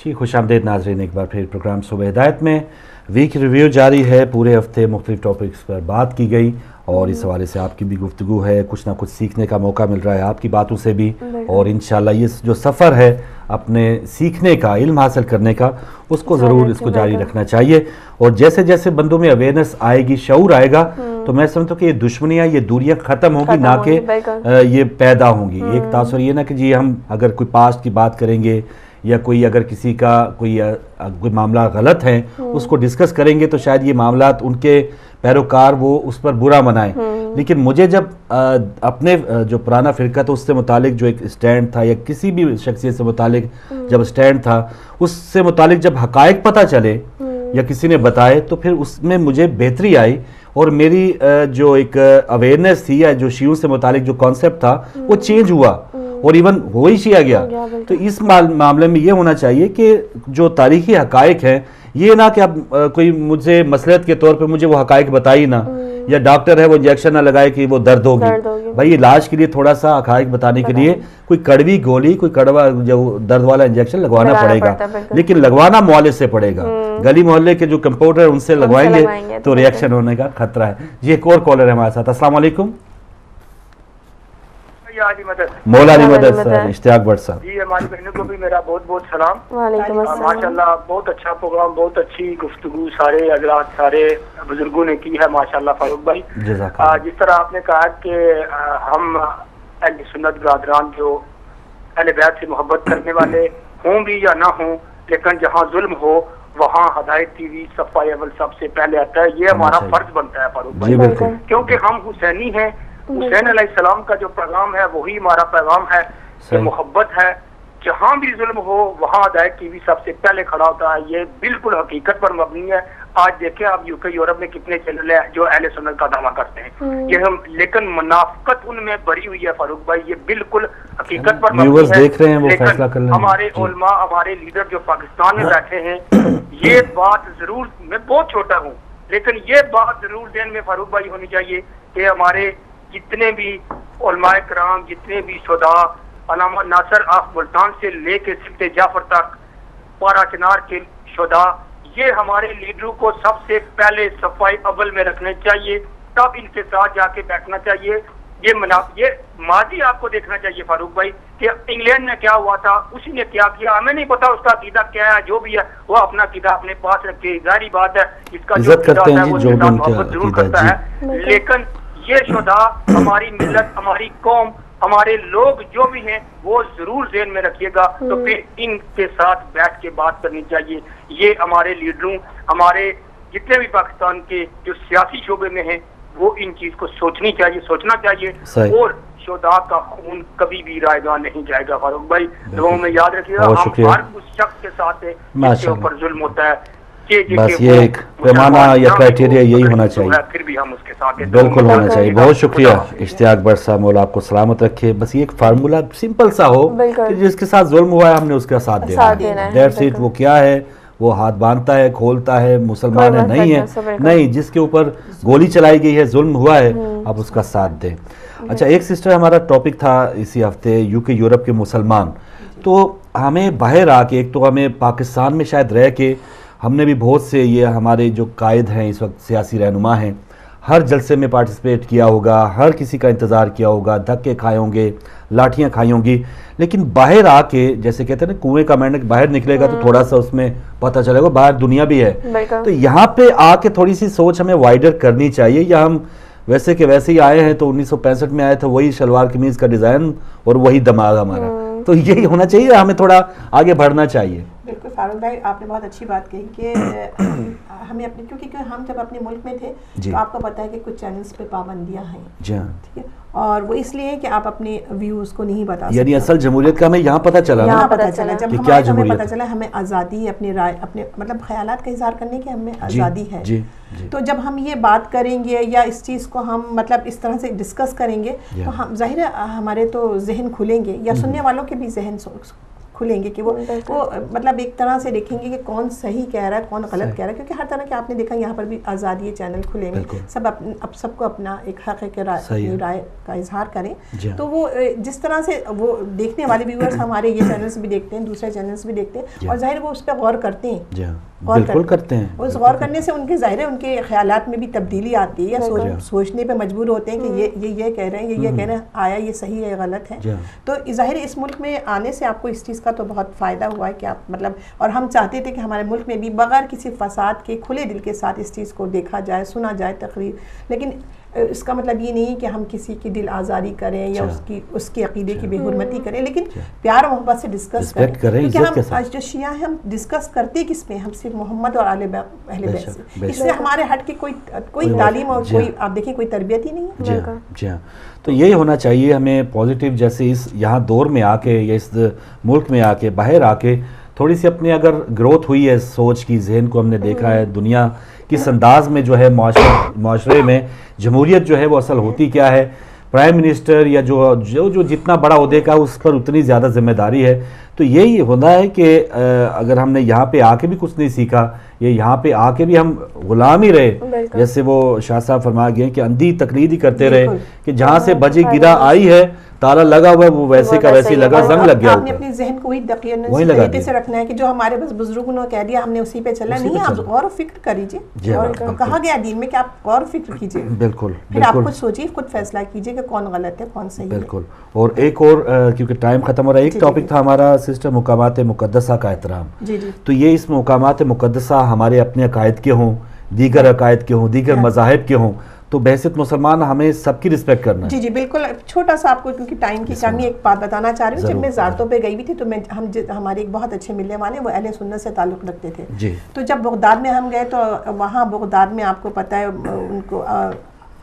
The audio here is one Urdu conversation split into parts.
جی خوش آمدید ناظرین، ایک بار پھر پروگرام صبح ہدایت میں ویک ریویو جاری ہے. پورے ہفتے مختلف ٹاپکس پر بات کی گئی اور اس حوالے سے آپ کی بھی گفتگو ہے، کچھ نہ کچھ سیکھنے کا موقع مل رہا ہے آپ کی باتوں سے بھی. اور انشاءاللہ یہ جو سفر ہے اپنے سیکھنے کا، علم حاصل کرنے کا، اس کو ضرور اس کو جاری رکھنا چاہیے. اور جیسے جیسے بندوں میں اویئرنیس آئے گی، شعور آئے گا، تو میں سمجھتا ہوں کہ یہ دشمنیاں، یہ دوریاں ختم ہوں گی، نہ کہ یہ پیدا ہوں گی. ایک تاثر یہ نہ کہ جی ہم اگر کوئی پاسٹ کی بات کریں گے یا کوئی اگر کسی کا کوئی معاملہ غلط ہیں اس کو ڈسکس کریں گے تو شاید یہ معاملات ان کے پیروکار وہ اس پر برا منائیں. لیکن مجھے جب اپنے جو پرانا فرقہ تھا اس سے متعلق جو ایک سٹینڈ تھا، یا کسی بھی شخصیت سے متعلق جب سٹینڈ تھا، اس سے متعلق جب حقائق پتہ چلے یا کسی نے بتائے تو پھر اس میں مجھے بہتری آئی، اور میری جو ایک اویئرنیس تھی یا جو شیعوں سے متعلق جو کانسیپٹ تھا وہ چینج ہوا اور ایون ہو ہی شیعہ گیا. تو اس معاملے میں یہ ہونا چاہیے کہ جو تاریخی حقائق ہیں، یہ نہ کہ اب کوئی مجھ سے مصلحت کے طور پہ مجھے وہ حقائق بتائی نہ، یا ڈاکٹر ہے وہ انجیکشن نہ لگائے کہ وہ درد ہوگی. بھائی علاج کے لیے تھوڑا سا حقائق بتانے کے لیے کوئی کڑوی گولی، کوئی کڑوا جو درد والا انجیکشن لگوانا پڑے گا، لیکن لگوانا معالج سے پڑے گا. گلی محلے کے جو کمپاؤنڈر ان سے لگوائیں گے تو ریئیکشن ہونے کا خطرہ ہے. یہ ایک اور کالر ہے ہمارے ساتھ. السلام علیکم. مولا علی مدد سر، اشتیاق بٹ صاحب. جی ہماری بہنوں کو بھی میرا بہت بہت سلام. وعلیکم السلام. ماشاءاللہ بہت اچھا پروگرام، بہت اچھی گفتگو سارے حضرات، سارے بزرگوں نے کی ہے ماشاءاللہ. فاروق بھائی جس طرح آپ نے کہا کہ ہم اہل سنت برادران جو اہل بیت سے محبت کرنے والے ہوں بھی یا نہ ہوں، لیکن جہاں ظلم ہو وہاں ہدایت ٹی وی صفحہ اول سب سے پہلے آتا ہے. یہ ہمارا فرض بنتا ہے فاروق بھائی، کیونکہ ہم حسینی ہیں. حسین علیہ السلام کا جو پیغام ہے وہی ہمارا پیغام ہے کہ محبت ہے. جہاں بھی ظلم ہو وہاں ہدایت ٹی وی سب سے پہلے کھڑا ہوتا ہے. یہ بالکل حقیقت پر مبنی ہے. آج دیکھیں آپ یو کے یورپ میں کتنے چینل ہیں جو اہل سنت کا دعویٰ کرتے ہیں، یہ ہم لیکن منافقت ان میں بری ہوئی ہے فاروق بھائی. یہ بالکل حقیقت پر مبنی ہے. لیکن ہمارے علماء، ہمارے لیڈر جو پاکستان میں بیٹھے ہیں، یہ بات ضرور، میں بہت چھوٹا ہوں لیکن یہ بات ضرور ذہن میں فاروق بھائی ہونی چاہیے کہ ہمارے جتنے بھی علماء کرام، جتنے بھی شہداء، علامہ ناصر آف ملتان سے لے کے سبت جعفر تک، پارا چنار کے شہداء، یہ ہمارے لیڈروں کو سب سے پہلے صفحہ اول میں رکھنے چاہیے، تب ان کے ساتھ جا کے بیٹھنا چاہیے. یہ ماضی آپ کو دیکھنا چاہیے فاروق بھائی کہ انگلینڈ میں کیا ہوا تھا، اسی نے کیا کیا، ہمیں نہیں پتا اس کا عقیدہ کیا ہے. جو بھی ہے وہ اپنا عقیدہ اپنے پاس رکھے، ظاہری بات ہے اس کا جو عقیدہ ہے وہ اس کے ساتھ محبت ضرور کرتا ہے. لیکن یہ شہداء، ہماری ملت، ہماری قوم، ہمارے لوگ جو بھی ہیں وہ ضرور ذہن میں رکھیے گا. تو پھر ان کے ساتھ بیٹھ کے بات کرنی چاہیے. یہ ہمارے لیڈروں، ہمارے جتنے بھی پاکستان کے جو سیاسی شعبے میں ہیں، وہ ان چیز کو سوچنی چاہیے، سوچنا چاہیے. اور شہداء کا خون کبھی بھی رائے گاہ نہیں جائے گا فاروق بھائی. دعاؤں میں یاد رکھیے گا، ہم ہر اس شخص کے ساتھ ہیں جس کے اوپر ظلم ہوتا ہے. بس یہ ایک پیمانہ یا کرائٹیریا یہی ہونا چاہیے، پھر بھی ہم اس کے ساتھ بالکل ہونا چاہیے. بہت شکریہ اشتیاق بٹ صاحب، مولا آپ کو سلامت رکھے. بس یہ ایک فارمولہ سمپل سا ہو کہ جس کے ساتھ ظلم ہوا ہے ہم نے اس کا ساتھ دینا ہے. That's it. وہ کیا ہے، وہ ہاتھ باندھتا ہے، کھولتا ہے، مسلمان ہے نہیں ہے، نہیں، جس کے اوپر گولی چلائی گئی ہے، ظلم ہوا ہے، اب اس کا ساتھ دیں. اچھا، ایک سسٹر ہمارا ٹاپک تھا اسی ہفتے یو کے یورپ کے مسلمان. تو ہمیں باہر آ کے، ایک تو ہمیں پاکستان میں شاید رہ کے ہم نے بھی بہت سے، یہ ہمارے جو قائد ہیں اس وقت، سیاسی رہنما ہیں، ہر جلسے میں پارٹیسپیٹ کیا ہوگا، ہر کسی کا انتظار کیا ہوگا، دھکے کھائے ہوں گے، لاٹھیاں کھائی ہوں گی. لیکن باہر آ کے، جیسے کہتے ہیں نا کنویں کا مینڈک باہر نکلے گا تو تھوڑا سا اس میں پتہ چلے گا باہر دنیا بھی ہے. تو یہاں پہ آ کے تھوڑی سی سوچ ہمیں وائڈر کرنی چاہیے. یا ہم ویسے کہ ویسے ہی آئے ہیں، تو 1965 میں آئے تھے، وہی شلوار قمیض کا ڈیزائن اور وہی دماغ ہمارا. تو یہی ہونا چاہیے، ہمیں تھوڑا آگے بڑھنا چاہیے. بالکل فاروق بھائی، آپ نے بہت اچھی بات کہی کہ ہمیں اپنے، کیونکہ ہم جب اپنے ملک میں تھے تو آپ کو پتا ہے کہ کچھ چینلز پہ پابندیاں ہیں، ٹھیک ہے، اور وہ اس لیے کہ آپ اپنے ویوز کو نہیں بتا سکتے. یعنی اصل جمہوریت کا ہمیں یہاں پتہ چلا، یہاں پتہ چلا جب ہمیں پتہ چلا ہمیں آزادی، اپنی رائے، اپنے مطلب خیالات کا اظہار کرنے کی ہمیں آزادی ہے. تو جب ہم یہ بات کریں گے یا اس چیز کو ہم مطلب اس طرح سے ڈسکس کریں گے تو ہم ظاہر ہے ہمارے تو ذہن کھلیں گے، یا سننے والوں کے بھی ذہن کھلیں گے کہ وہ مطلب ایک طرح سے دیکھیں گے کہ کون صحیح کہہ رہا ہے کون غلط کہہ رہا ہے، کیونکہ ہر طرح کے آپ نے دیکھا یہاں پر بھی آزادی چینل کھلے ہیں، سب کو اپنا ایک حق ہے رائے کا اظہار کریں، تو وہ جس طرح سے وہ دیکھنے والے ویورز ہمارے یہ چینلز بھی دیکھتے ہیں، دوسرے چینلز بھی دیکھتے ہیں، اور ظاہر وہ اس پہ غور کرتے ہیں، بالکل کرتے ہیں، اس غور کرنے سے ان کے ظاہر ہے ان کے خیالات میں بھی تبدیلی آتی ہے، یا سوچنے پہ مجبور ہوتے ہیں کہ یہ کہہ رہے ہیں، یہ کہہ رہے ہیں، آیا یہ صحیح ہے غلط ہے. تو ظاہر اس ملک میں آنے سے آپ کو اس چیز کا تو بہت فائدہ ہوا ہے کہ آپ مطلب، اور ہم چاہتے تھے کہ ہمارے ملک میں بھی بغیر کسی فساد کے کھلے دل کے ساتھ اس چیز کو دیکھا جائے، سنا جائے تقریر، لیکن اس کا مطلب یہ نہیں کہ ہم کسی کی دل آزاری کریں یا اس کے عقیدے کی بے حرمتی کریں، لیکن پیار و محبت سے ڈسکس کریں، کیونکہ ہم جو شیعہ ہیں ہم ڈسکس کرتے کس پہ، ہم صرف محمد اور اہل بیت سے، اس سے ہمارے ہٹ کے کوئی تعلیم اور کوئی آپ دیکھیں کوئی تربیت ہی نہیں ہے. جی ہاں، تو یہی ہونا چاہیے ہمیں پازیٹیو، جیسے اس یہاں دور میں آ کے یا اس ملک میں آ کے باہر آ کے تھوڑی سی اپنی اگر گروتھ ہوئی ہے سوچ کی، ذہن کو ہم نے دیکھا ہے دنیا کس انداز میں جو ہے معاشرے میں جمہوریت جو ہے وہ اصل ہوتی کیا ہے، پرائم منسٹر یا جو جتنا بڑا عہدے کا اس پر اتنی زیادہ ذمہ داری ہے. تو یہی ہونا ہے کہ اگر ہم نے یہاں پہ آ کے بھی کچھ نہیں سیکھا، یا یہاں پہ آ کے بھی ہم غلام ہی رہے، جیسے وہ شاہ صاحب فرما گئے کہ اندھی تقلید ہی کرتے رہے، کہ جہاں سے بجے گرا آئی ہے تالا لگا ہوا ہے، وہ ویسے کا ویسے لگا، زنگ لگ گیا. آپ نے اپنے ذہن کو وہی طریقے سے رکھنا ہے کہ جو ہمارے بس بزرگوں نے کہہ دیا ہم نے اسی پہ چلنا نہیں، آپ غور و فکر کریجیے، اور کہا گیا دین میں کہ آپ غور و فکر کیجیے، بالکل پھر آپ خود سوچیے، خود فیصلہ کیجیے کہ کون غلط ہے کون صحیح ہے. بالکل. اور ایک اور کیونکہ ٹائم ختم ہو رہا ہے، ایک ٹاپک تھا ہمارا سسٹر مقامات مقدسہ کا احترام. تو یہ اس مقامات مقدسہ ہمارے اپنے عقائد کے ہوں، دیگر عقائد کے ہوں، دیگر مذاہب کے ہوں، تو بحیثیت مسلمان ہمیں سب کی رسپیکٹ کرنا ہے. جی بالکل. چھوٹا سا آپ کو کیونکہ ٹائم کی کمی ایک بات بتانا چاہ رہی ہوں. جب میں زیارتوں پہ گئی بھی تھی تو ہمارے ایک بہت اچھے ملنے والے وہ اہل سنت سے تعلق رکھتے تھے. تو جب بغداد میں ہم گئے تو وہاں بغداد میں آپ کو پتہ ہے ان کو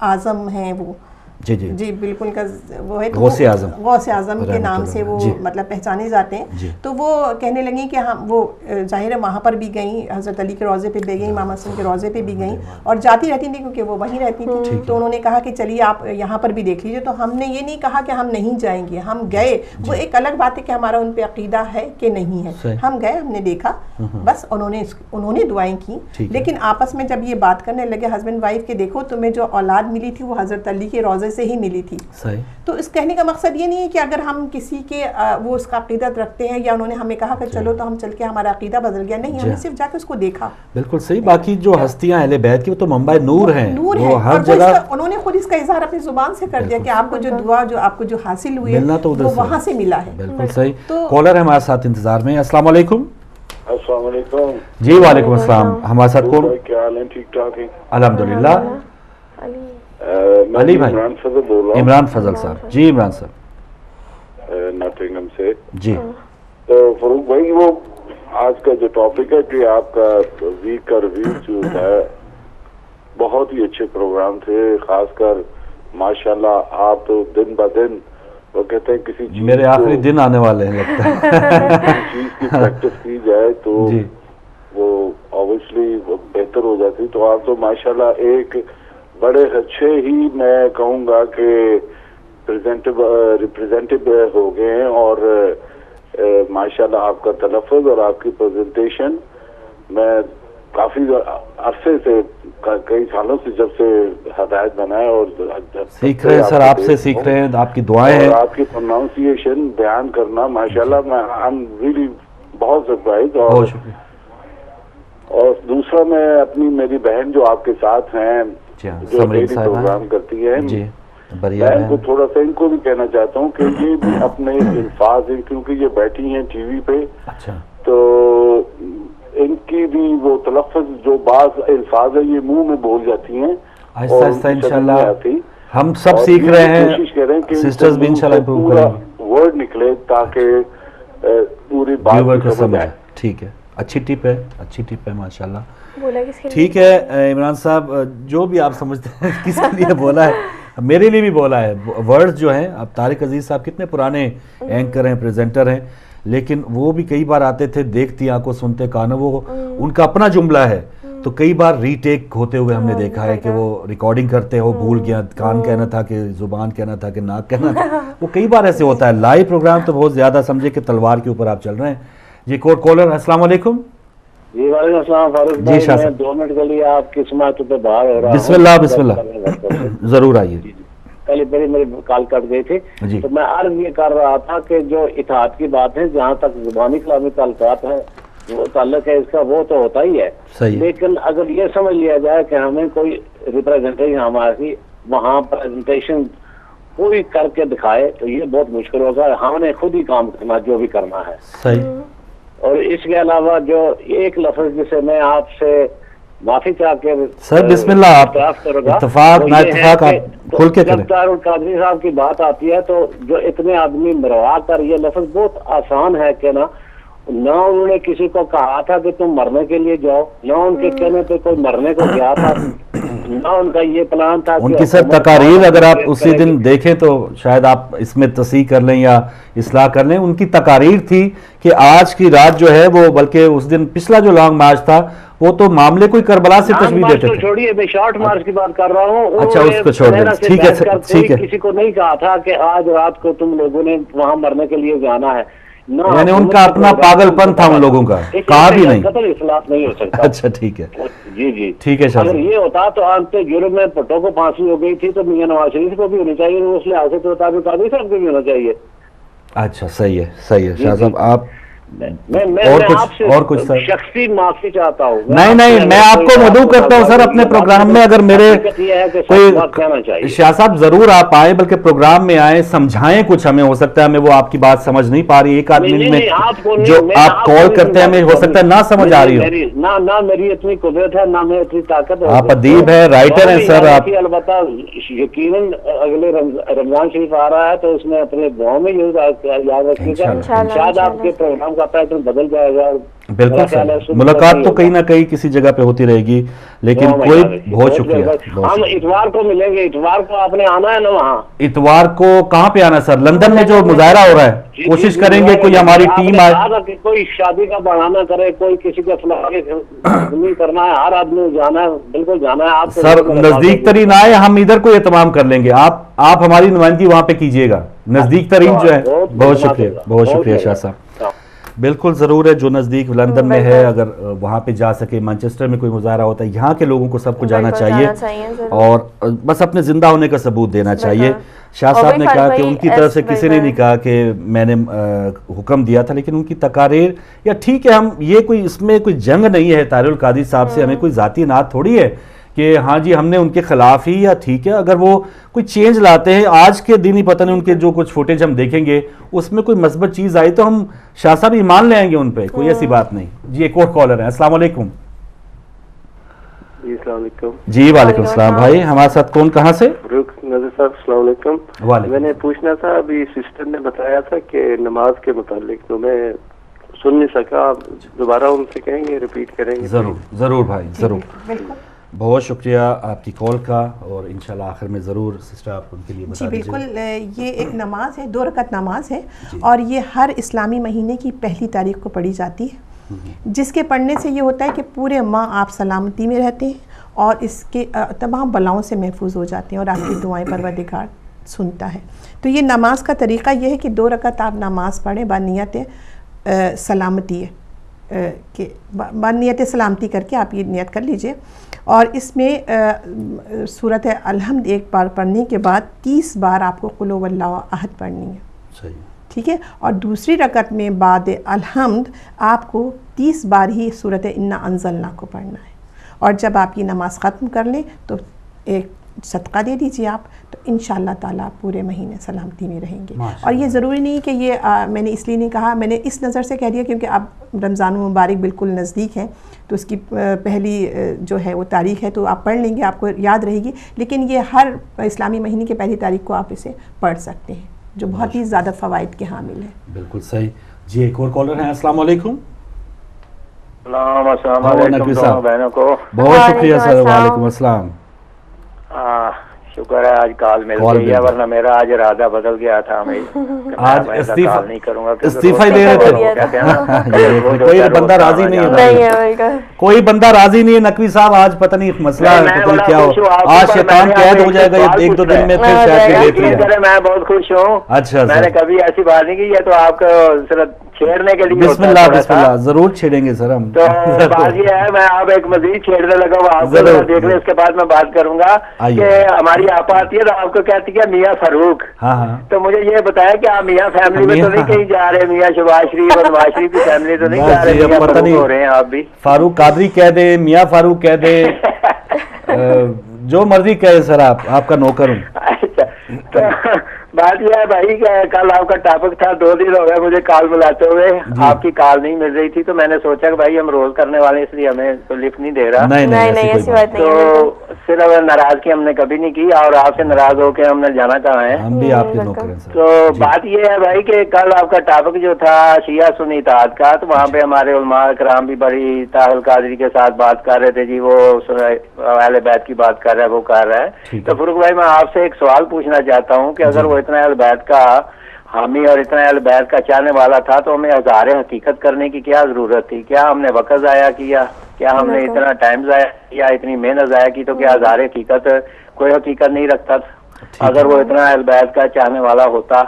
اعظم ہیں وہ، جی بالکل کا وہ ہے غوث اعظم کے نام سے وہ مطلب پہچانے جاتے ہیں. تو وہ کہنے لگیں کہ ہم وہ ظاہر ہے وہاں پر بھی گئیں، حضرت علی کے روضے پہ بھی گئیں، امام حسن کے روضے پہ بھی گئیں، اور جاتی رہتی تھیں کیونکہ وہ وہیں رہتی تھیں. تو انہوں نے کہا کہ چلیے آپ یہاں پر بھی دیکھ لیجیے. تو ہم نے یہ نہیں کہا کہ ہم نہیں جائیں گے، ہم گئے. وہ ایک الگ بات ہے کہ ہمارا ان پہ عقیدہ ہے کہ نہیں ہے، ہم گئے، ہم نے دیکھا بس. انہوں نے دعائیں کی، لیکن آپس میں جب یہ بات کرنے لگے ہسبینڈ وائف کے، دیکھو تمہیں جو اولاد ملی تھی وہ حضرت علی کے روضے سے ہی ملی تھی. تو اس کہنے کا مقصد یہ نہیں ہے کہ اگر ہم کسی کے وہ اس کا عقیدت رکھتے ہیں یا انہوں نے ہمیں کہا کہ چلو تو ہم چل کے ہمارا عقیدہ بدل گیا، نہیں، ہم نے صرف جا کے اس کو دیکھا. بالکل صحیح. باقی جو ہستیاں اہل بیت کی وہ تو منبع نور ہیں، وہ ہر جگہ انہوں نے خود اس کا اظہار اپنی زبان سے کر دیا کہ آپ کو جو دعا جو آپ کو جو حاصل ہوئی ہے وہ وہاں سے ملا ہے. بالکل صحیح. کالر ہے ہمارے ساتھ انتظار میں. السلام علیکم. السلام علیکم. جی وعلیکم السلام. ہمارے ساتھ کون؟ کیا حال ہے؟ ٹھیک ٹھاک ہے الحمدللہ. علی بھائی، عمران فضل بول رہا ہوں. عمران فضل صاحب. جی عمران صاحب. ناٹنگم سے. جی تو فاروق بھائی، وہ آج کا جو ٹاپک ہے کہ آپ کا ویک کا ریویو جو ہے بہت ہی اچھے پروگرام تھے. خاص کر ماشاءاللہ آپ تو دن بہ دن وہ کہتے ہیں کسی چیز میرے آخری دن آنے والے ہیں لگتا ہے چیز کی پریکٹس کی جائے تو وہ اوبیسلی بہتر ہو جاتی. تو آپ تو ماشاءاللہ ایک بڑے اچھے ہی میں کہوں گا کہ ریپریزنٹیو ہو گئے ہیں. اور ماشاءاللہ آپ کا تلفظ اور آپ کی پریزنٹیشن میں کافی عرصے سے کئی سالوں سے جب سے ہدایت بنائے اور سیکھ رہے ہیں سر، آپ سے سیکھ رہے ہیں، آپ کی دعائیں ہیں، آپ کی پروناؤنسیشن بیان کرنا ماشاءاللہ میں ریلی بہت سرپرائز. اور دوسرا میں اپنی میری بہن جو آپ کے ساتھ ہیں جو ڈیلی پروگرام کرتی ہے، میں ان کو تھوڑا سا ان کو بھی کہنا چاہتا ہوں کہ یہ بھی اپنے الفاظ ہیں، کیونکہ یہ بیٹھی ہیں ٹی وی پہ، تو ان کی بھی وہ تلفظ جو بعض الفاظ ہیں یہ منہ میں بول جاتی ہیں. آہستہ آہستہ انشاءاللہ ہم سب سیکھ رہے ہیں، کوشش کریں کہ سسٹرز بھی انشاءاللہ امپروو کریں گے، ورڈ نکلے تاکہ پوری بات کو سمجھ آئے. ٹھیک ہے. اچھی ٹپ ہے، اچھی ٹپ ہے ماشاءاللہ. ٹھیک ہے عمران صاحب، جو بھی آپ سمجھتے ہیں کس کے لیے بولا ہے، میرے لیے بھی بولا ہے. ورڈز جو ہیں، اب طارق عزیز صاحب کتنے پرانے اینکر ہیں، پریزنٹر ہیں، لیکن وہ بھی کئی بار آتے تھے دیکھتی آنکھوں سنتے کانوں، وہ ان کا اپنا جملہ ہے. تو تو کئی بار ری ٹیک ہوتے ہوئے ہم نے دیکھا ہے کہ وہ ریکارڈنگ کرتے ہو بھول گیا, کان کہنا تھا کہ زبان کہنا تھا کہ ناک کہنا تھا, وہ کئی بار ایسے ہوتا ہے. لائیو پروگرام تو بہت زیادہ سمجھے کہ تلوار کے اوپر آپ چل رہے ہیں. جی کوٹ کالر, السلام علیکم. جی وعلیکم السلام فاروق بھائی, میں 2 منٹ کے لیے آپ کی سماعت پہ باہر ہو رہا ہوں. بسم اللہ بسم اللہ, ضرور آئیے. پہلے میری کال کٹ گئی تھی, تو میں عرض یہ کر رہا تھا کہ جو اتحاد کی بات ہے, جہاں تک زبانی کلامی تعلقات ہے, وہ تعلق ہے اس کا, وہ تو ہوتا ہی ہے. لیکن اگر یہ سمجھ لیا جائے کہ ہمیں کوئی ریپرزنٹیشن ہماری وہاں پریزنٹیشن کوئی کر کے دکھائے تو یہ بہت مشکل ہوگا. ہم نے خود ہی کام کرنا جو بھی کرنا ہے. صحیح. اور اس کے علاوہ جو ایک لفظ جسے میں آپ سے معافی چاہ کے سر بسم اللہ, آپ اتفاق نا اتفاق آپ کھل کے کریں. جب طاہر القادری صاحب کی بات آتی ہے تو جو اتنے آدمی مروا کر, یہ لفظ بہت آسان ہے کہ نہ انہوں نے کسی کو کہا تھا کہ تم مرنے کے لیے جاؤ, نہ ان کے کہنے پہ کوئی مرنے کو گیا تھا, نہ ان کا یہ پلان تھا. ان کی سر تقاریر اگر آپ اسی دن دیکھیں تو شاید آپ اس میں تصحیح کر لیں یا اصلاح کر لیں. ان کی تقاریر تھی کہ آج کی رات جو ہے وہ, بلکہ اس دن پچھلا جو لانگ مارچ تھا وہ تو معاملے کوئی کربلا سے تشبیہ دیتے تھے. چھوڑیے, میں شارٹ مارچ کی بات کر رہا ہوں. اچھا اس کو چھوڑ دیں, ٹھیک ہے ٹھیک ہے. کسی کو نہیں کہا تھا کہ آج رات کو تم لوگوں نے وہاں مرنے کے لیے جانا ہے, یعنی ان کا اپنا پاگل پن تھا ان لوگوں کا, کہا بھی نہیں. قتل اصلاح نہیں ہو سکتا. اچھا ٹھیک ہے. جی جی ٹھیک ہے. اگر یہ ہوتا تو آج سے جرم میں پٹو کو پھانسی ہو گئی تھی تو میاں نواز شریف کو بھی ہونی چاہیے, اس لحاظ سے قادری صاحب کو بھی ہونا چاہیے. اچھا صحیح ہے صحیح ہے. شاہ صاحب آپ اور کچھ شخصی معافی چاہتا ہوں. نہیں میں آپ کو مدعو کرتا ہوں سر اپنے پروگرام میں, اگر میرے کوئی شاہ صاحب ضرور آپ آئیں, بلکہ پروگرام میں آئیں, سمجھائیں کچھ. ہمیں ہو سکتا ہے ہمیں وہ آپ کی بات سمجھ نہیں پا رہی, ایک آدمی میں جو آپ کال کرتے ہیں ہمیں ہو سکتا ہے نہ سمجھ آ رہی ہو. نہ میری اتنی قدرت ہے, نہ میں اتنی طاقت ہے. آپ ادیب ہیں, رائٹر ہیں سر. آپ البتہ یقیناً اگلے رمضان شریف آ رہا ہے تو اس میں اپنے گاؤں میں یاد رکھیے گا, شاید آپ کے پروگرام کا پیٹرن بدل جائے گا. بالکل سر, ملاقات تو کہیں نہ کہیں کسی جگہ پہ ہوتی رہے گی, لیکن کوئی بہت شکریہ. ہم اتوار کو ملیں گے, اتوار کو آپ نے آنا ہے نا وہاں. اتوار کو کہاں پہ آنا سر؟ لندن میں جو مظاہرہ ہو رہا ہے, کوشش کریں گے کوئی ہماری ٹیم آئے. کوئی شادی کا بہانہ کرے, کوئی کسی کا فلاح کرنا ہے, ہر آدمی جانا ہے, بالکل جانا ہے. آپ سر نزدیک ترین آئے, ہم ادھر کو اہتمام کر لیں گے. آپ ہماری نمائندگی وہاں پہ کیجیے گا, نزدیک ترین جو ہے. بہت شکریہ, بہت شکریہ شاہ صاحب. بالکل ضرور ہے, جو نزدیک لندن میں ہے اگر وہاں پہ جا سکے, مانچسٹر میں کوئی مظاہرہ ہوتا ہے, یہاں کے لوگوں کو سب کو جانا چاہیے اور بس اپنے زندہ ہونے کا ثبوت دینا چاہیے. شاہ صاحب نے کہا کہ ان کی طرف سے کسی نے نہیں کہا کہ میں نے حکم دیا تھا, لیکن ان کی تقاریر, یا ٹھیک ہے ہم یہ کوئی اس میں کوئی جنگ نہیں ہے طاہر القادری صاحب سے, ہمیں کوئی ذاتی نات تھوڑی ہے کہ ہاں جی ہم نے ان کے خلاف ہی, یا ٹھیک ہے اگر وہ کوئی چینج لاتے ہیں آج کے دن ہی, پتہ نہیں ان کے جو کچھ فوٹیج ہم دیکھیں گے اس میں کوئی مثبت چیز آئی تو ہم شاہ صاحب ایمان لے آئیں گے ان پہ, کوئی ایسی بات نہیں. جی ایک اور کالر ہے, السلام علیکم. جی السلام علیکم. جی وعلیکم السلام بھائی, ہمارے ساتھ کون, کہاں سے؟ نظر صاحب السلام علیکم. میں نے پوچھنا تھا, ابھی سسٹر نے بتایا تھا کہ نماز کے متعلق, تو میں سن نہیں سکا, آپ دوبارہ ان سے کہیں گے, ریپیٹ کریں گے؟ ضرور بھائی ضرور. بہت شکریہ آپ کی کال کا, اور انشاءاللہ آخر میں ضرور سسٹر آپ ان کے لیے بتا دیجیے. جی بالکل, یہ ایک نماز ہے, 2 رکعت نماز ہے, اور یہ ہر اسلامی مہینے کی 1 تاریخ کو پڑھی جاتی ہے, جس کے پڑھنے سے یہ ہوتا ہے کہ پورے ماہ آپ سلامتی میں رہتے ہیں اور اس کے تمام بلاؤں سے محفوظ ہو جاتے ہیں, اور آپ کی دعائیں پروردگار سنتا ہے. تو یہ نماز کا طریقہ یہ ہے کہ 2 رکعت آپ نماز پڑھیں بنیت سلامتی ہے, کہ بنیت سلامتی کر کے آپ یہ نیت کر لیجئے, اور اس میں سورۃ الحمد ایک بار پڑھنے کے بعد 30 بار آپ کو قل واللہ احد پڑھنی ہے. صحیح, ٹھیک ہے, اور دوسری رکعت میں بعد الحمد آپ کو 30 بار ہی سورۃ انا انزلنا کو پڑھنا ہے. اور جب آپ یہ نماز ختم کر لیں تو ایک صدقہ دے دیجیے آپ, تو انشاءاللہ تعالیٰ پورے مہینے سلامتی میں رہیں گے. اور یہ ضروری نہیں کہ یہ میں نے اس لیے نہیں کہا, میں نے اس نظر سے کہہ دیا کیونکہ اب رمضان المبارک بالکل نزدیک ہے, تو اس کی پہلی جو ہے وہ تاریخ ہے, تو آپ پڑھ لیں گے, آپ کو یاد رہے گی. لیکن یہ ہر اسلامی مہینے کی 1 تاریخ کو آپ اسے پڑھ سکتے ہیں, جو بہت ہی زیادہ فوائد کے حامل ہے. بالکل صحیح. جی ایک اور کالر ہیں, السلام علیکم. السلام علیکم بہنوں کو. بہت شکریہ سر. وعلیکم السلام. شکر ہے آج کال مل گئی ہے، ورنہ میرا آج ارادہ بدل گیا تھا، آج استعفیٰ نہیں کروں گا، استعفیٰ دے رہے تھے، کوئی بندہ راضی نہیں ہے، کوئی بندہ راضی نہیں ہے نقوی صاحب، آج پتہ نہیں مسئلہ کیا ہو، آج شیطان قید ہو جائے گا ایک دو دن میں، پھر شاید میں بہت خوش ہوں، اچھا میں نے کبھی ایسی بات نہیں کی، یہ تو آپ کو صرف چھیڑنے کے لیے، بسم اللہ بسم اللہ، ضرور چھیڑیں گے سر ہم، تو بات یہ ہے میں آپ ایک مزید چھیڑنے لگا ہوں، آپ کو دیکھ لیں، اس کے بعد میں بات کروں گا کہ ہماری آپ آتی ہے تو آپ کو کہتی ہے میاں فاروق، تو مجھے یہ بتایا کہ آپ میاں فیملی میں تو نہیں کہیں جا رہے، میاں شباز شریف اور نواز شریف کی فیملی تو نہیں جا رہے، میاں فاروق ہو رہے ہیں آپ بھی، فاروق قادری کہہ دے، میاں فاروق کہہ دے، جو مرضی کہے سر، آپ کا نوکر ہوں۔ اچھا تو بات یہ ہے بھائی کہ کل آپ کا ٹاپک تھا، 2 دن ہو گئے مجھے کال ملاتے ہوئے، آپ کی کال نہیں مل رہی تھی، تو میں نے سوچا کہ بھائی ہم روز کرنے والے اس لیے ہمیں تو لفٹ نہیں دے رہا، نہیں ایسی بات نہیں، تو صرف ناراضگی ہم نے کبھی نہیں کی، اور آپ سے ناراض ہو کے ہم نے جانا کہاں ہے، ہم بھی آپ کے نوکر ہیں۔ تو بات یہ ہے بھائی کہ کل آپ کا ٹاپک جو تھا شیعہ سنی اتحاد کا، تو وہاں پہ ہمارے علماء کرام بھی بڑی طاہر القادری کے ساتھ بات کر رہے تھے جی، وہ اہل بیت کی بات کر رہا ہے، وہ کر رہا ہے، تو فاروق بھائی میں آپ سے ایک سوال پوچھنا چاہتا ہوں کہ اگر وہ اتنا اہل بیت کا حامی اور اتنا اہل بیت کا چاہنے والا تھا تو ہمیں اظہار حقیقت کرنے کی کیا ضرورت تھی؟ کیا ہم نے وقت ضائع کیا؟ کیا ہم نے اتنا ٹائم ضائع کیا، اتنی محنت ضائع کی؟ تو کیا اظہار حقیقت کوئی حقیقت نہیں رکھتا تھا اگر وہ اتنا اہل بیت کا چاہنے والا ہوتا؟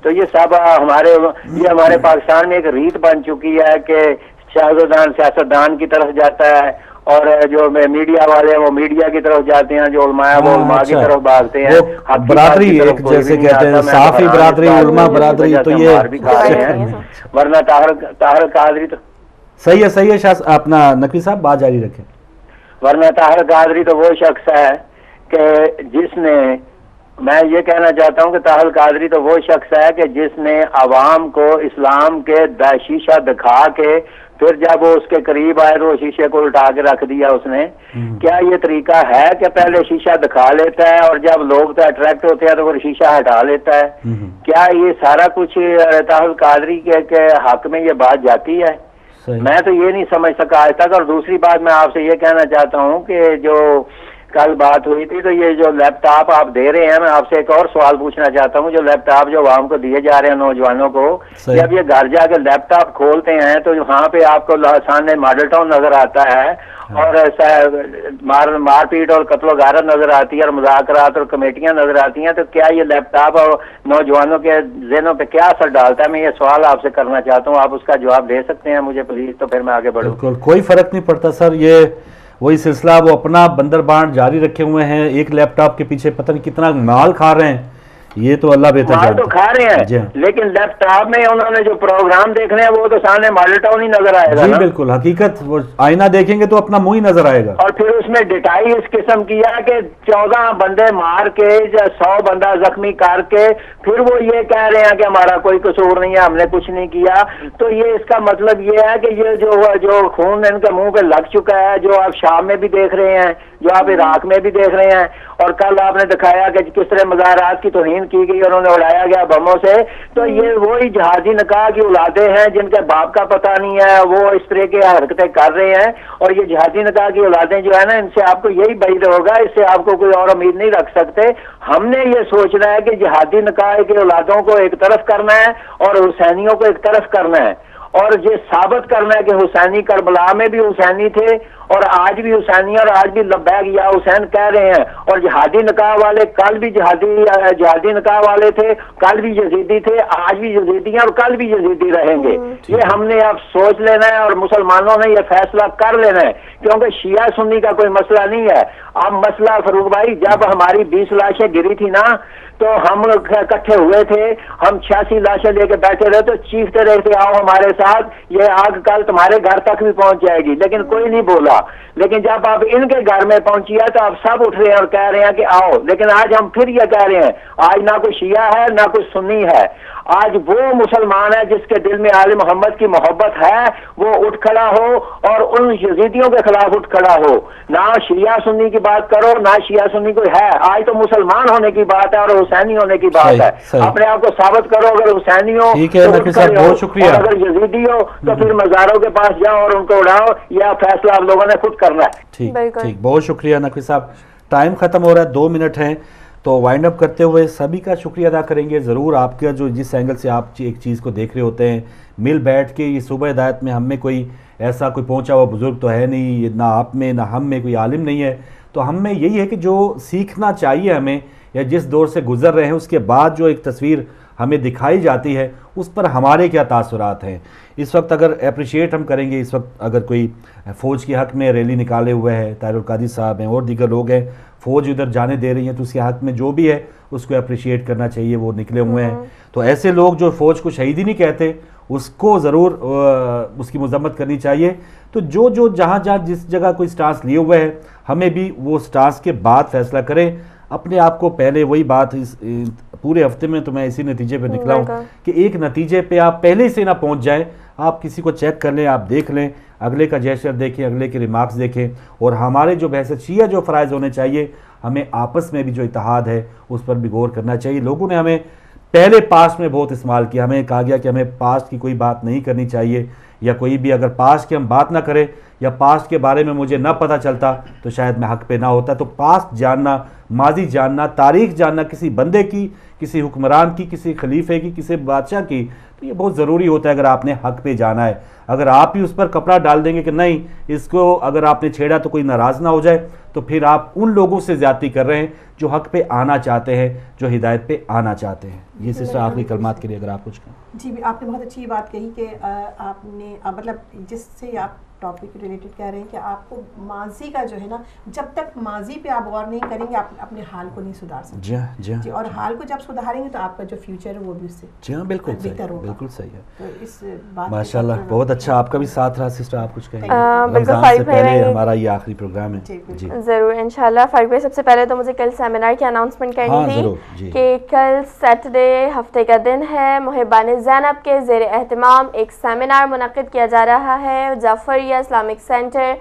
تو یہ سب ہمارے پاکستان میں ایک ریت بن چکی ہے کہ سیاستدان کی طرف جاتا ہے، اور جو میڈیا والے ہیں وہ میڈیا کی طرف جاتے ہیں، جو علماء ہیں وہ علماء کی طرف بھاگتے ہیں، برادری ایک جیسے کہتے ہیں صحافی برادری، علماء برادری، تو یہ ورنہ طاہر قادری تو صحیح ہے اپنا نقوی صاحب بات جاری رکھیں، ورنہ طاہر قادری تو وہ شخص ہے کہ جس نے، میں یہ کہنا چاہتا ہوں کہ طاہر قادری تو وہ شخص ہے کہ جس نے عوام کو اسلام کے شیشہ دکھا کے پھر جب وہ اس کے قریب آئے تو شیشے کو الٹا کے رکھ دیا اس نے۔ کیا یہ طریقہ ہے کہ پہلے شیشہ دکھا لیتا ہے اور جب لوگ تو اٹریکٹ ہوتے ہیں تو پھر شیشہ ہٹا لیتا ہے؟ کیا یہ سارا کچھ طاہر قادری کے حق میں یہ بات جاتی ہے؟ میں تو یہ نہیں سمجھ سکا آج تک۔ اور دوسری بات میں آپ سے یہ کہنا چاہتا ہوں کہ جو کل بات ہوئی تھی تو یہ جو لیپ ٹاپ آپ دے رہے ہیں، میں آپ سے ایک اور سوال پوچھنا چاہتا ہوں، جو لیپ ٹاپ جو عوام کو دیے جا رہے ہیں نوجوانوں کو، جب یہ گھر جا کے لیپ ٹاپ کھولتے ہیں تو وہاں پہ آپ کو سامنے ماڈل ٹاؤن نظر آتا ہے اور مار پیٹ اور قتل و غارت نظر آتی ہے اور مذاکرات اور کمیٹیاں نظر آتی ہیں، تو کیا یہ لیپ ٹاپ اور نوجوانوں کے ذہنوں پہ کیا اثر ڈالتا ہے؟ میں یہ سوال آپ سے کرنا چاہتا ہوں، آپ اس کا جواب دے سکتے ہیں مجھے پلیز، تو پھر میں آگے بڑھوں۔ بالکل کوئی فرق نہیں پڑتا سر، یہ وہی سلسلہ، وہ اپنا بندر بانٹ جاری رکھے ہوئے ہیں، ایک لیپ ٹاپ کے پیچھے پتہ نہیں کتنا مال کھا رہے ہیں، یہ تو اللہ بہتر جانتا ہے۔ تو کھا رہے ہیں لیکن لیپ ٹاپ میں انہوں نے جو پروگرام دیکھنے ہیں وہ تو سامنے ماڈل ٹاؤن ہی نظر آئے گا۔ جی بالکل، حقیقت وہ آئینہ دیکھیں گے تو اپنا منہ ہی نظر آئے گا۔ اور پھر اس میں ڈٹائی اس قسم کیا کہ 14 بندے مار کے 100 بندہ زخمی کر کے پھر وہ یہ کہہ رہے ہیں کہ ہمارا کوئی قصور نہیں ہے، ہم نے کچھ نہیں کیا۔ تو یہ اس کا مطلب یہ ہے کہ یہ جو خون ان کے منہ پہ لگ چکا ہے، جو آپ شام میں بھی دیکھ رہے ہیں، جو آپ عراق میں بھی دیکھ رہے ہیں، اور کل آپ نے دکھایا کہ کس طرح مظاہرات کی توہین کی گئی اور انہیں اڑایا گیا بموں سے، تو یہ وہی جہادی نکاح کی اولادیں ہیں جن کے باپ کا پتہ نہیں ہے، وہ اس طرح کی حرکتیں کر رہے ہیں، اور یہ جہادی نکاح کی اولادیں جو ہے نا، ان سے آپ کو یہی بعید ہوگا، اس سے آپ کو کوئی اور امید نہیں رکھ سکتے۔ ہم نے یہ سوچنا ہے کہ جہادی نکاح کی اولادوں کو ایک طرف کرنا ہے اور حسینیوں کو ایک طرف کرنا ہے، اور یہ ثابت کرنا ہے کہ حسینی کربلا میں بھی حسینی تھے اور آج بھی حسینی، اور آج بھی لبیک یا حسین کہہ رہے ہیں، اور جہادی نکاح والے کل بھی جہادی نکاح والے تھے، کل بھی یزیدی تھے، آج بھی یزیدی ہیں اور کل بھی یزیدی رہیں گے۔ یہ ہم نے اب سوچ لینا ہے اور مسلمانوں نے یہ فیصلہ کر لینا ہے، کیونکہ شیعہ سنی کا کوئی مسئلہ نہیں ہے۔ اب مسئلہ فاروق بھائی، جب ہماری 20 لاشیں گری تھی نا تو ہم اکٹھے ہوئے تھے، ہم 86 لاشیں لے کے بیٹھے رہے تو چیختے رہے تھے آؤ ہمارے ساتھ، یہ آگ کل تمہارے گھر تک بھی پہنچ جائے گی، لیکن کوئی نہیں بولا۔ لیکن جب آپ ان کے گھر میں پہنچی ہے تو آپ سب اٹھ رہے ہیں اور کہہ رہے ہیں کہ آؤ، لیکن آج ہم پھر یہ کہہ رہے ہیں، آج نہ کوئی شیعہ ہے نہ کوئی سنی ہے، آج وہ مسلمان ہے جس کے دل میں آل محمد کی محبت ہے، وہ اٹھ کھڑا ہو اور ان یزیدیوں کے خلاف اٹھ کھڑا ہو۔ نہ شیعہ سنی کی بات کرو، نہ شیعہ سنی کوئی ہے، آج تو مسلمان ہونے کی بات ہے اور حسینی ہونے کی بات ہے۔ اپنے آپ کو ثابت کرو، اگر حسینی ہو بہت شکریہ، اور اگر یزیدی ہو تو پھر مزاروں کے پاس جاؤ اور ان کو اڑاؤ، یہ فیصلہ آپ لوگوں نے خود کرنا ہے۔ ٹھیک، بہت شکریہ نقوی صاحب۔ ٹائم ختم ہو رہا ہے, 2 منٹ ہیں, تو وائنڈ اپ کرتے ہوئے سبھی کا شکریہ ادا کریں گے. ضرور آپ کا جو جس اینگل سے آپ ایک چیز کو دیکھ رہے ہوتے ہیں, مل بیٹھ کے یہ صبح ہدایت میں ہم میں کوئی ایسا کوئی پہنچا ہوا بزرگ تو ہے نہیں, نہ آپ میں نہ ہم میں کوئی عالم نہیں ہے, تو ہم میں یہی ہے کہ جو سیکھنا چاہیے ہمیں, یا جس دور سے گزر رہے ہیں اس کے بعد جو ایک تصویر ہمیں دکھائی جاتی ہے اس پر ہمارے کیا تاثرات ہیں. اس وقت اگر اپریشیٹ ہم کریں گے, اس وقت اگر کوئی فوج کے حق میں ریلی نکالے ہوئے ہے, طاہر القادری صاحب ہیں اور دیگر لوگ ہیں, فوج ادھر جانے دے رہی ہیں, تو اس کے حق میں جو بھی ہے اس کو اپریشیٹ کرنا چاہیے, وہ نکلے ہوئے ہیں. تو ایسے لوگ جو فوج کو شہید ہی نہیں کہتے اس کو ضرور اس کی مذمت کرنی چاہیے. تو جو جہاں جس جگہ کوئی سٹانس لیے ہوئے ہے, ہمیں بھی وہ سٹانس کے بعد فیصلہ کریں. اپنے آپ کو پہلے وہی بات اس پورے ہفتے میں تو میں اسی نتیجے پہ نکلا ہوں کہ ایک نتیجے پہ آپ پہلے سے نہ پہنچ جائیں. آپ کسی کو چیک کر لیں, آپ دیکھ لیں, اگلے کا جیسچر دیکھیں, اگلے کے ریمارکس دیکھیں, اور ہمارے جو بحثیت جو فرائض ہونے چاہیے, ہمیں آپس میں بھی جو اتحاد ہے اس پر بھی غور کرنا چاہیے. لوگوں نے ہمیں پہلے پاسٹ میں بہت استعمال کیا, ہمیں کہا گیا کہ ہمیں پاسٹ کی کوئی بات نہیں کرنی چاہیے, یا کوئی بھی اگر پاسٹ کی ہم بات نہ کریں یا پاسٹ کے بارے میں مجھے نہ پتہ چلتا تو شاید میں حق پہ نہ ہوتا. تو پاسٹ جاننا, ماضی جاننا, تاریخ جاننا کسی بندے کی, کسی حکمران کی, کسی خلیفے کی, کسی بادشاہ کی, تو یہ بہت ضروری ہوتا ہے اگر آپ نے حق پہ جانا ہے. اگر آپ ہی اس پر کپڑا ڈال دیں گے کہ نہیں اس کو اگر آپ نے چھیڑا تو کوئی ناراض نہ ہو جائے, تو پھر آپ ان لوگوں سے زیادتی کر رہے ہیں جو حق پہ آنا چاہتے ہیں, جو ہدایت پہ آنا چاہتے ہیں. یہ سسٹر آخری کلمات کے لیے اگر آپ کچھ کہیں. جی آپ نے بہت اچھی بات کہی کہ آپ نے مطلب جس سے آپ ٹاپک ریلیٹڈ کہہ رہے ہیں کہ آپ کو ماضی کا جو ہے نا, جب تک ماضی پہ آپ غور نہیں کریں گے آپ اپنے حال کو نہیں سدھار سکتے. جی اور حال کو جب سدھاریں گے تو آپ کا جو فیوچر ہے وہ بھی اس سے جی ہاں بالکل بالکل صحیح ہے. تو اس بات ماشاء اللہ بہت اچھا آپ کا بھی ساتھ رہا. سسٹر آپ کچھ کہیں؟ رمضان سے پہلے ہمارا یہ آخری پروگرام ہے. جی ضرور انشاءاللہ. فاروق بھائی سب سے پہلے تو مجھے کل سیمینار کی اناؤنسمنٹ کرنی تھی کہ کل سیٹرڈے ہفتے کا دن ہے, محبان زینب کے زیر اہتمام ایک سیمینار منعقد کیا جا رہا ہے جعفریہ اسلامک سینٹر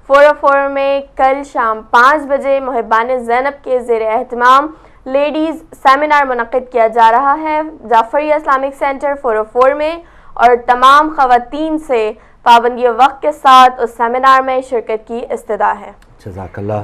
404 میں. کل شام 5 بجے محبان زینب کے زیر اہتمام لیڈیز سیمینار منعقد کیا جا رہا ہے جعفریہ اسلامک سینٹر 404 میں, اور تمام خواتین سے پابندی وقت کے ساتھ اس سیمینار میں شرکت کی استدعا ہے. جزاک اللہ,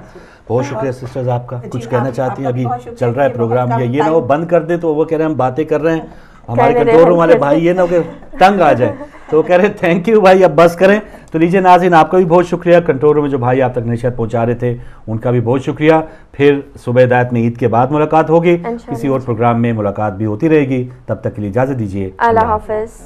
بہت شکریہ سسٹرز آپ کا. کچھ کہنا چاہتی ہیں؟ ابھی چل رہا ہے پروگرام, یہ نہ وہ بند کر دیں تو وہ کہہ رہے ہیں ہم باتیں کر رہے ہیں, ہمارے کنٹرول روم والے بھائی یہ نہ کہ تنگ آ جائیں, تو وہ کہہ رہے ہیں تھینک یو بھائی اب بس کریں. تو لیجیے ناظرین آپ کا بھی بہت شکریہ, کنٹرول روم میں جو بھائی آپ تک نشریات پہنچا رہے تھے ان کا بھی بہت شکریہ. پھر صبح ہدایت میں عید کے بعد ملاقات ہوگی, کسی اور پروگرام میں ملاقات بھی ہوتی رہے گی. تب تک کے لیے اجازت دیجیے, اللہ حافظ.